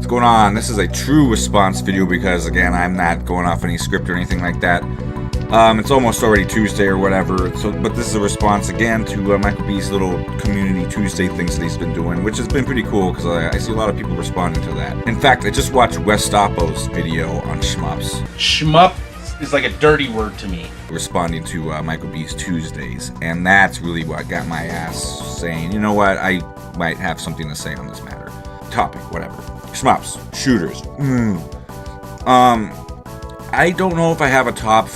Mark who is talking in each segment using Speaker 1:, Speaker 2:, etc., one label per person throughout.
Speaker 1: What's going on? This is a true response video because, again, I'm not going off any script or anything like that. It's almost already Tuesday or whatever, but this is a response again to Michael B's little community Tuesday things that he's been doing, which has been pretty cool because I see a lot of people responding to that. In fact, I just watched Westapo's video on Shmups.
Speaker 2: Shmup is like a dirty word to me.
Speaker 1: Responding to Michael B's Tuesdays, and that's really what got my ass saying, you know what, I might have something to say on this matter. Topic, whatever. Shmups, shooters. I don't know if I have a top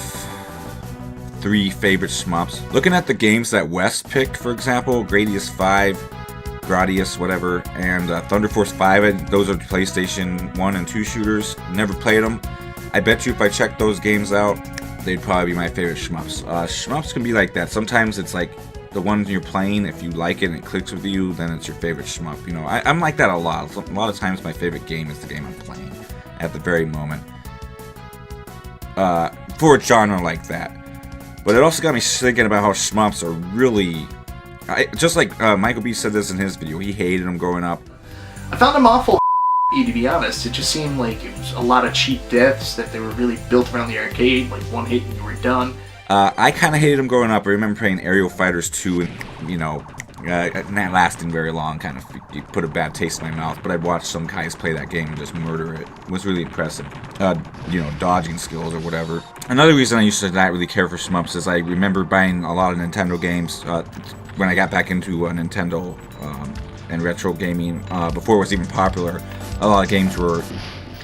Speaker 1: 3 favorite shmups. Looking at the games that West picked, for example, Gradius 5, Gradius, whatever, and Thunder Force 5, those are PlayStation 1 and 2 shooters. Never played them. I bet you if I checked those games out, they'd probably be my favorite shmups. Shmups can be like that. Sometimes it's like the ones you're playing, if you like it and it clicks with you, then it's your favorite shmup. You know, I'm like that a lot. A lot of times my favorite game is the game I'm playing at the very moment. For a genre like that. But it also got me thinking about how shmups are really... just like Michael B said this in his video, he hated them growing up.
Speaker 3: I found them awful, to be honest. It just seemed like it was a lot of cheap deaths, that they were really built around the arcade, like one hit and you were done.
Speaker 1: I kind of hated them growing up. I remember playing Aerial Fighters 2 and, you know, not lasting very long, kind of you put a bad taste in my mouth, but I'd watch some guys play that game and just murder it. It was really impressive. You know, dodging skills or whatever. Another reason I used to not really care for shmups is I remember buying a lot of Nintendo games when I got back into Nintendo and retro gaming. Before it was even popular, a lot of games were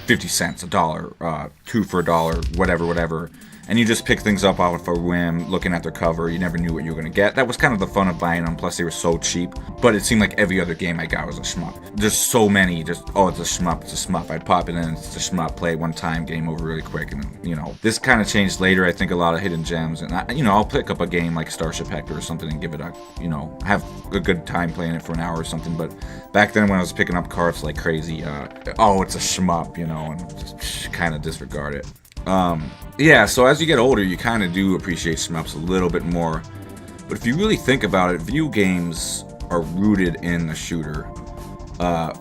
Speaker 1: 50 cents, $1, 2 for $1, whatever. And you just pick things up off of a whim, looking at their cover. You never knew what you were going to get. That was kind of the fun of buying them, plus they were so cheap. But it seemed like every other game I got was a shmup. There's so many, just, oh, it's a shmup, it's a shmup. I'd pop it in, it's a shmup, play it one time, game over really quick, and, you know. This kind of changed later, I think, a lot of hidden gems. And, you know, I'll pick up a game like Starship Hector or something and give it a, you know, have a good time playing it for an hour or something. But back then when I was picking up cards like crazy, oh, it's a shmup, you know, and just kind of disregard it. Yeah, so as you get older, you kind of do appreciate shmups a little bit more. But if you really think about it, video games are rooted in the shooter.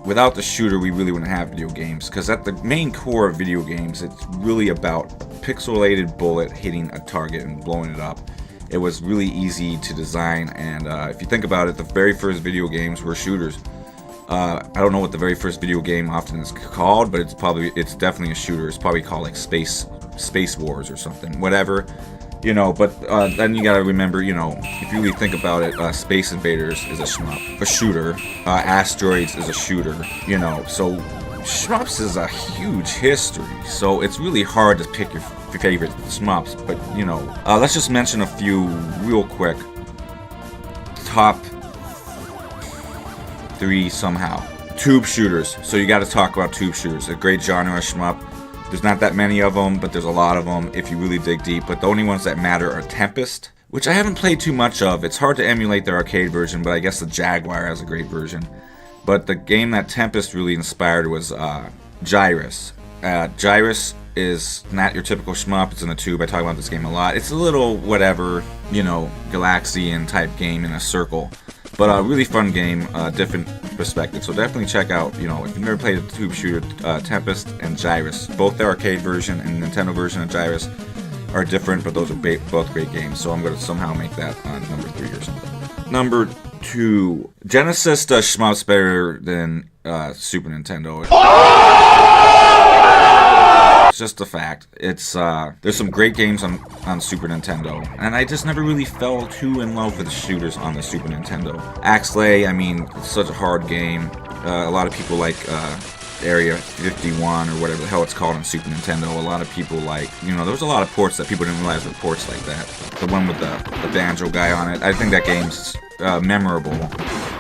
Speaker 1: Without the shooter, we really wouldn't have video games. Because at the main core of video games, it's really about a pixelated bullet hitting a target and blowing it up. It was really easy to design, and if you think about it, the very first video games were shooters. I don't know what the very first video game often is called, but it's definitely a shooter. It's probably called like Space Wars or something, whatever, you know. But then you gotta remember, you know, if you really think about it, Space Invaders is a shmup, a shooter. Asteroids is a shooter, you know. So shmups is a huge history. So it's really hard to pick your favorite shmups. But you know, let's just mention a few real quick. Top 3 somehow. Tube shooters. So you got to talk about tube shooters. A great genre of shmup. There's not that many of them, but there's a lot of them if you really dig deep. But the only ones that matter are Tempest, which I haven't played too much of. It's hard to emulate their arcade version, but I guess the Jaguar has a great version. But the game that Tempest really inspired was Gyrus. Gyrus is not your typical shmup. It's in a tube. I talk about this game a lot. It's a little whatever, you know, Galaxian type game in a circle. But a really fun game, different perspective. So definitely check out, you know, if you've never played a tube shooter, Tempest and Gyrus. Both the arcade version and Nintendo version of Gyrus are different, but those are both great games. So I'm going to somehow make that number 3 or something. Number 2. Genesis does shmups better than Super Nintendo. It's just a fact. It's there's some great games on Super Nintendo, and I just never really fell too in love with the shooters on the Super Nintendo. Axlay, I mean, it's such a hard game. A lot of people like Area 51 or whatever the hell it's called on Super Nintendo. A lot of people like, you know, there was a lot of ports that people didn't realize were ports like that. The one with the banjo guy on it. I think that game's memorable.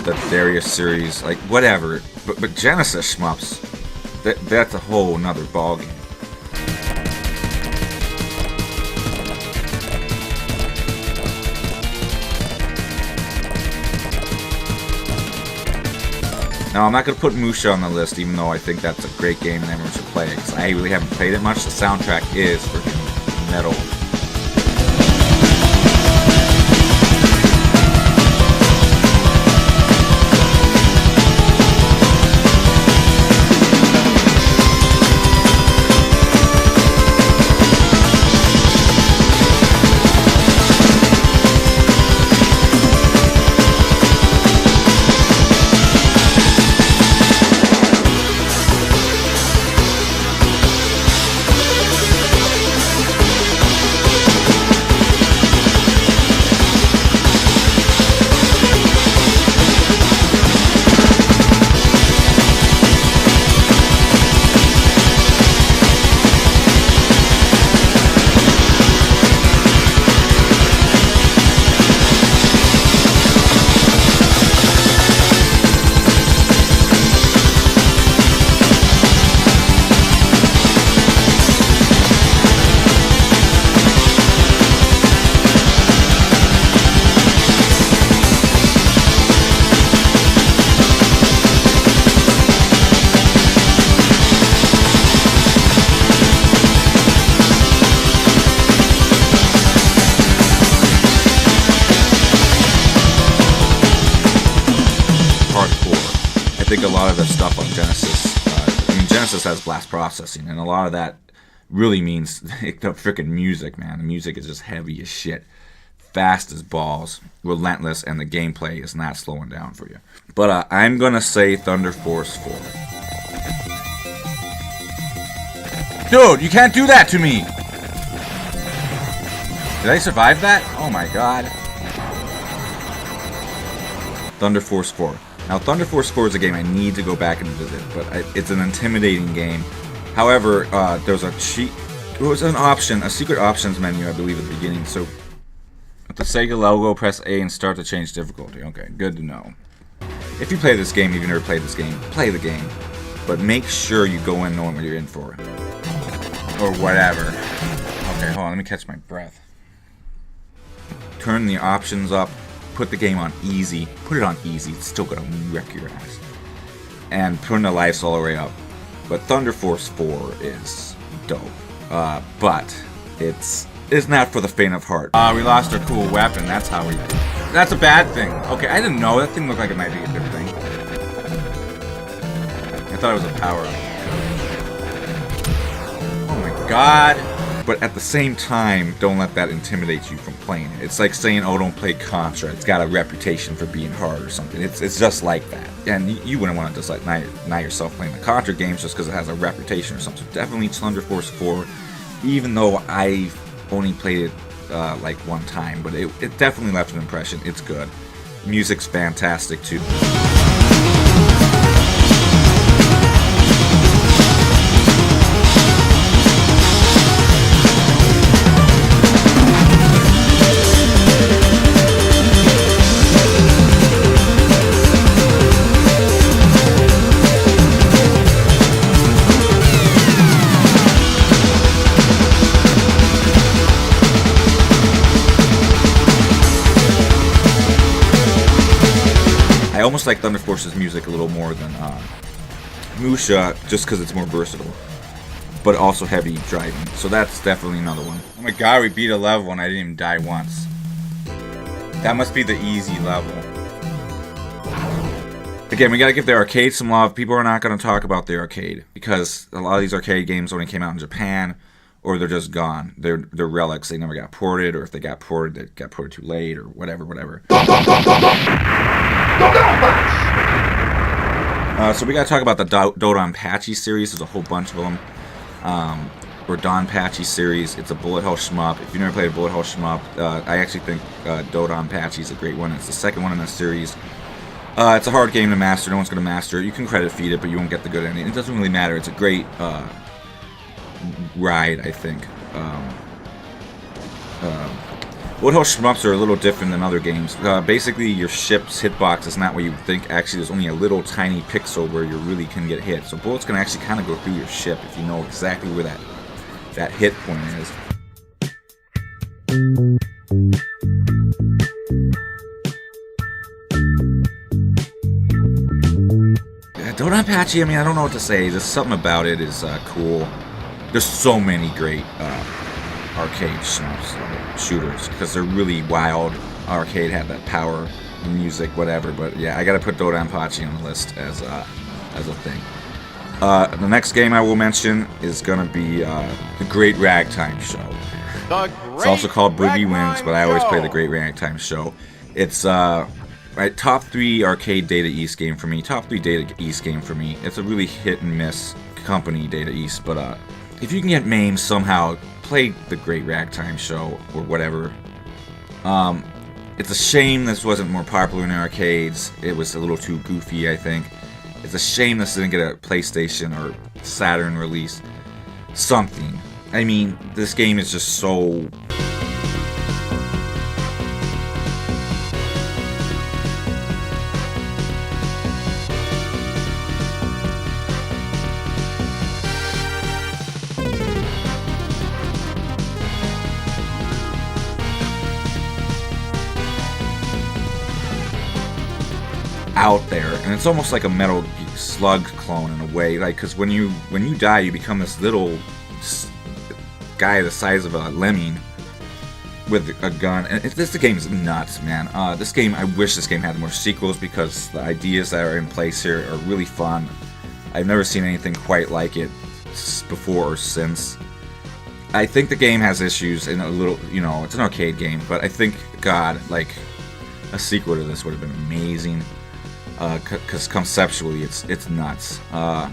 Speaker 1: The Darius series, like whatever. But Genesis shmups, that's a whole nother ballgame. Now, I'm not going to put Musha on the list, even though I think that's a great game and everyone should play it, because I really haven't played it much. The soundtrack is freaking metal. a lot of the stuff on Genesis. I mean, Genesis has blast processing, and a lot of that really means the freaking music, man. The music is just heavy as shit. Fast as balls, relentless, and the gameplay is not slowing down for you. But I'm gonna say Thunder Force 4. Dude, you can't do that to me! Did I survive that? Oh my god. Thunder Force 4. Now, Thunder Force 4 is a game I need to go back and visit, but it's an intimidating game. However, there was an option, a secret options menu, I believe, at the beginning. So, at the Sega logo, press A and start to change difficulty. Okay, good to know. If you play this game, if you've never played this game, play the game. But make sure you go in knowing what you're in for. Or whatever. Okay, hold on, let me catch my breath. Turn the options up. Put the game on easy. Put it on easy. It's still gonna wreck your ass. And turn the lights all the way up. But Thunder Force 4 is dope. But it's not for the faint of heart. We lost our cool weapon. That's how we... That's a bad thing. Okay, I didn't know. That thing looked like it might be a good thing. I thought it was a power-up. Oh my god. But at the same time, don't let that intimidate you from playing it. It's like saying, oh, don't play Contra. It's got a reputation for being hard or something. It's just like that. And you wouldn't want to just like deny yourself playing the Contra games just because it has a reputation or something. Definitely Thunder Force 4, even though I've only played it like one time. But it definitely left an impression. It's good. Music's fantastic too. I almost like Thunder Force's music a little more than Musha, just because it's more versatile, but also heavy driving. So that's definitely another one. Oh my god, we beat a level and I didn't even die once. That must be the easy level. Again, we gotta give the arcade some love. People are not gonna talk about the arcade because a lot of these arcade games only came out in Japan, or they're just gone. They're relics. They never got ported, or if they got ported, they got ported too late, or whatever. So we gotta talk about the Dodonpachi series. There's a whole bunch of them. Or Donpachi series. It's a bullet hell shmup. If you've never played a bullet hell shmup, I actually think Dodonpachi is a great one. It's the second one in the series. It's a hard game to master. No one's gonna master it. You can credit feed it, but you won't get the good ending. It doesn't really matter. It's a great ride, I think. Bullet hell shmups are a little different than other games. Basically, your ship's hitbox is not what you would think. Actually, there's only a little tiny pixel where you really can get hit. So bullets can actually kind of go through your ship if you know exactly where that hit point is. Dodonpachi, I mean, I don't know what to say. There's something about it is cool. There's so many great arcade shooters because they're really wild. Arcade had that power, music, whatever. But yeah, I gotta put Dodonpachi on the list as a thing. The next game I will mention is gonna be the Great Ragtime Show. It's also called Boogie Wins, but I always play the Great Ragtime Show. It's my top 3 arcade Data East game for me. Top 3 Data East game for me. It's a really hit and miss company, Data East, but if you can get MAME somehow, play the Great Ragtime Show or whatever. It's a shame this wasn't more popular in arcades. It was a little too goofy, I think. It's a shame this didn't get a PlayStation or Saturn release. Something. I mean, this game is just so... out there, and it's almost like a Metal Slug clone in a way, like, because when you die, you become this little guy the size of a lemming, with a gun. And this game is nuts, man. This game, I wish this game had more sequels because the ideas that are in place here are really fun. I've never seen anything quite like it before or since. I think the game has issues in a little, you know, it's an arcade game, but I think, God, like, a sequel to this would have been amazing. Because conceptually, it's nuts. Out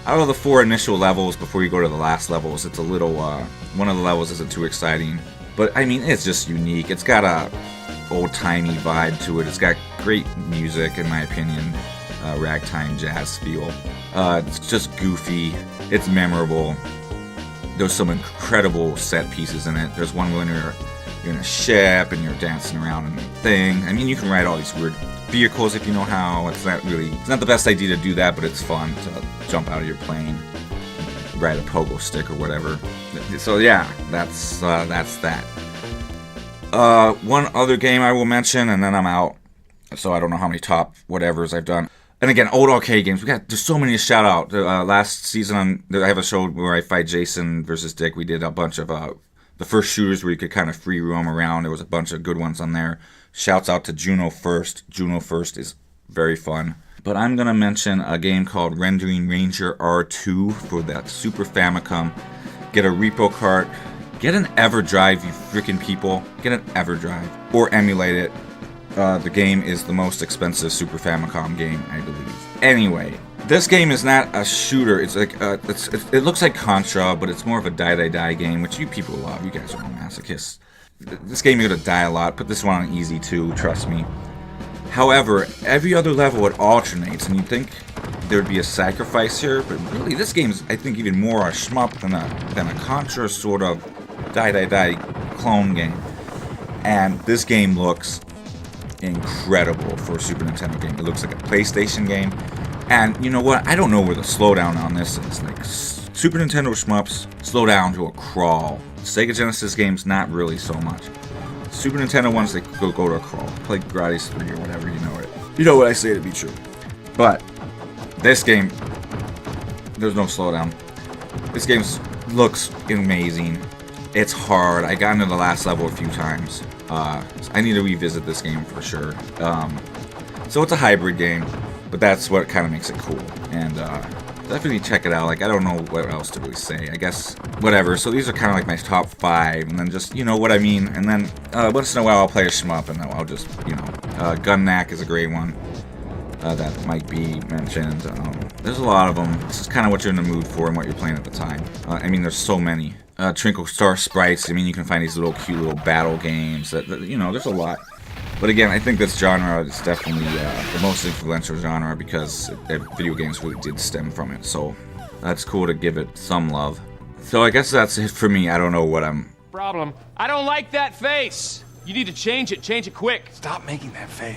Speaker 1: of the 4 initial levels, before you go to the last levels, it's a little, one of the levels isn't too exciting. But, I mean, it's just unique. It's got a old-timey vibe to it. It's got great music, in my opinion. Ragtime jazz feel. It's just goofy. It's memorable. There's some incredible set pieces in it. There's one when you're in a ship and you're dancing around in a thing. I mean, you can ride all these weird vehicles if you know how. It's not the best idea to do that, but it's fun to jump out of your plane, ride a pogo stick or whatever. So yeah, that's that. One other game I will mention, and then I'm out. So I don't know how many top whatevers I've done. And again, old arcade games. There's so many to shout out. Last season, I have a show where I fight Jason versus Dick. We did a bunch of the first shooters where you could kind of free roam around. There was a bunch of good ones on there. Shouts out to Juno First. Juno First is very fun. But I'm going to mention a game called Rendering Ranger R2 for that Super Famicom. Get a repo cart. Get an EverDrive, you freaking people. Get an EverDrive. Or emulate it. The game is the most expensive Super Famicom game, I believe. Anyway, this game is not a shooter. It's like it looks like Contra, but it's more of a die game, which you people love. You guys are masochists. This game you're gonna die a lot. Put this one on easy too. Trust me. However, every other level it alternates, and you'd think there'd be a sacrifice here, but really this game's I think even more a shmup than a Contra sort of die clone game. And this game looks incredible for a Super Nintendo game. It looks like a PlayStation game. And you know what? I don't know where the slowdown on this is. Like, Super Nintendo shmups slow down to a crawl. Sega Genesis games, not really so much. Super Nintendo ones, they go to a crawl. Play Gradius 3 or whatever, you know it. You know what I say to be true. But this game, there's no slowdown. This game looks amazing. It's hard. I got into the last level a few times. I need to revisit this game for sure. So it's a hybrid game, but that's what kind of makes it cool. And definitely check it out. Like, I don't know what else to really say. I guess whatever. So these are kind of like my top 5, and then just, you know what I mean. And then once in a while I'll play a shmup, and then I'll just, you know, Gun Knack is a great one that might be mentioned. There's a lot of them. This is kind of what you're in the mood for and what you're playing at the time. I mean, there's so many. Twinkle Star Sprites. I mean, you can find these little cute little battle games. That you know, there's a lot. But again, I think this genre is definitely the most influential genre because video games really did stem from it. So that's cool to give it some love. So I guess that's it for me. I don't know what I'm...
Speaker 4: Problem. I don't like that face. You need to change it. Change it quick.
Speaker 5: Stop making that face.